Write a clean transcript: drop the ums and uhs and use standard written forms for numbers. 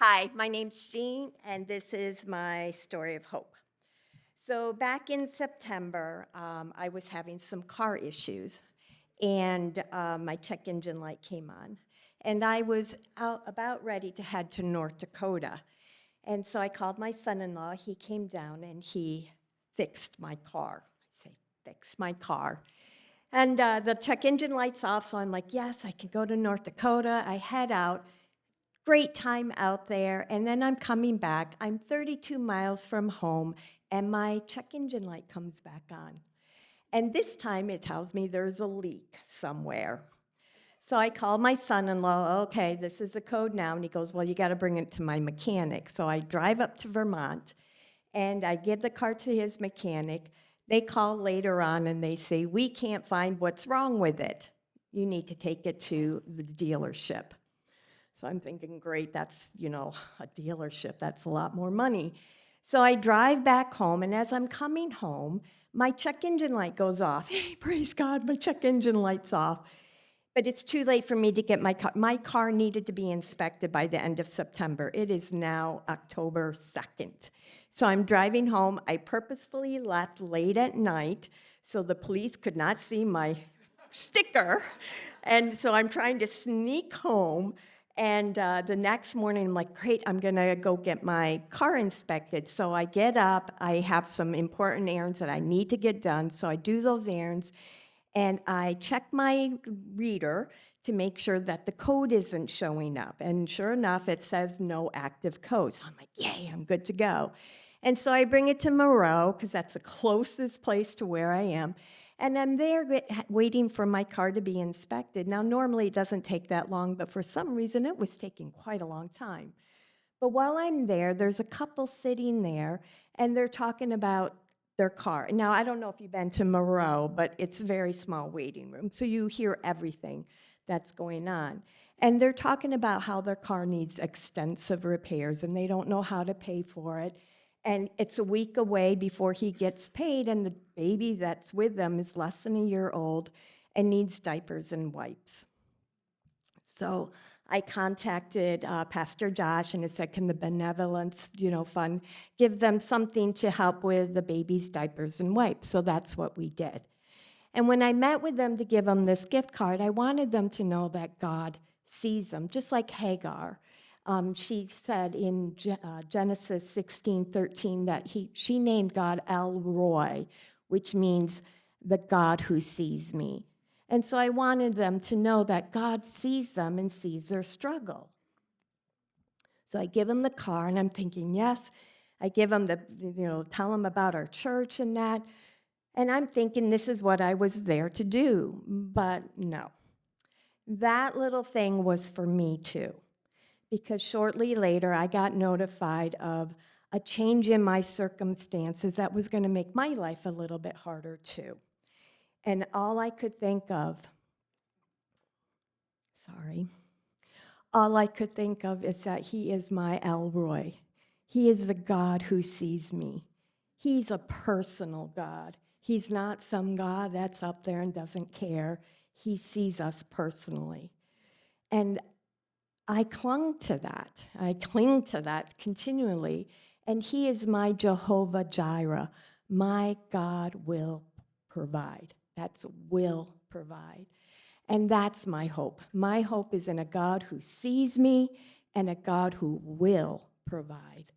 Hi, my name's Jean, and this is my story of hope. So, back in September, I was having some car issues, and my check engine light came on. And I was out about ready to head to North Dakota. And so I called my son in law. He came down and he fixed my car. I say, fix my car. And the check engine light's off, so I'm like, yes, I can go to North Dakota. I head out. Great time out there. And then I'm coming back. I'm 32 miles from home, and my check engine light comes back on. And this time it tells me there's a leak somewhere. So I call my son in law, okay, this is the code now. And he goes, well, you got to bring it to my mechanic. So I drive up to Vermont and I give the car to his mechanic. They call later on and they say, we can't find what's wrong with it. You need to take it to the dealership. So I'm thinking, great, that's, a dealership, that's a lot more money. So I drive back home, and as I'm coming home, my check engine light goes off. Hey, praise God, my check engine light's off. But it's too late for me to get my car. My car needed to be inspected by the end of September. It is now October 2nd. So I'm driving home. I purposefully left late at night so the police could not see my sticker. And so I'm trying to sneak home. And the next morning, I'm like, great, I'm going to go get my car inspected. So I get up. I have some important errands that I need to get done. So I do those errands. And I check my reader to make sure that the code isn't showing up. And sure enough, it says no active code. So I'm like, yay, I'm good to go. And so I bring it to Moreau, because that's the closest place to where I am. And I'm there waiting for my car to be inspected. Now, normally it doesn't take that long, but for some reason it was taking quite a long time. But while I'm there, there's a couple sitting there, and they're talking about their car. Now, I don't know if you've been to Moreau, but it's a very small waiting room, so you hear everything that's going on. And they're talking about how their car needs extensive repairs, and they don't know how to pay for it. And it's a week away before he gets paid, and the baby that's with them is less than a year old and needs diapers and wipes. So I contacted Pastor Josh and I said, can the benevolence, fund give them something to help with the baby's diapers and wipes? So that's what we did. And when I met with them to give them this gift card, I wanted them to know that God sees them, just like Hagar. She said in Genesis 16:13 that she named God El Roi, which means the God who sees me. And so I wanted them to know that God sees them and sees their struggle. So I give them the car, and I'm thinking, yes. I give them tell them about our church and that. And I'm thinking this is what I was there to do. But no, that little thing was for me too. Because shortly later, I got notified of a change in my circumstances that was going to make my life a little bit harder too. And all I could think of, sorry, all I could think of is that he is my El Roi. He is the God who sees me. He's a personal God. He's not some God that's up there and doesn't care. He sees us personally. And I clung to that. I cling to that continually. And he is my Jehovah Jireh. My God will provide. That's will provide. And that's my hope. My hope is in a God who sees me and a God who will provide.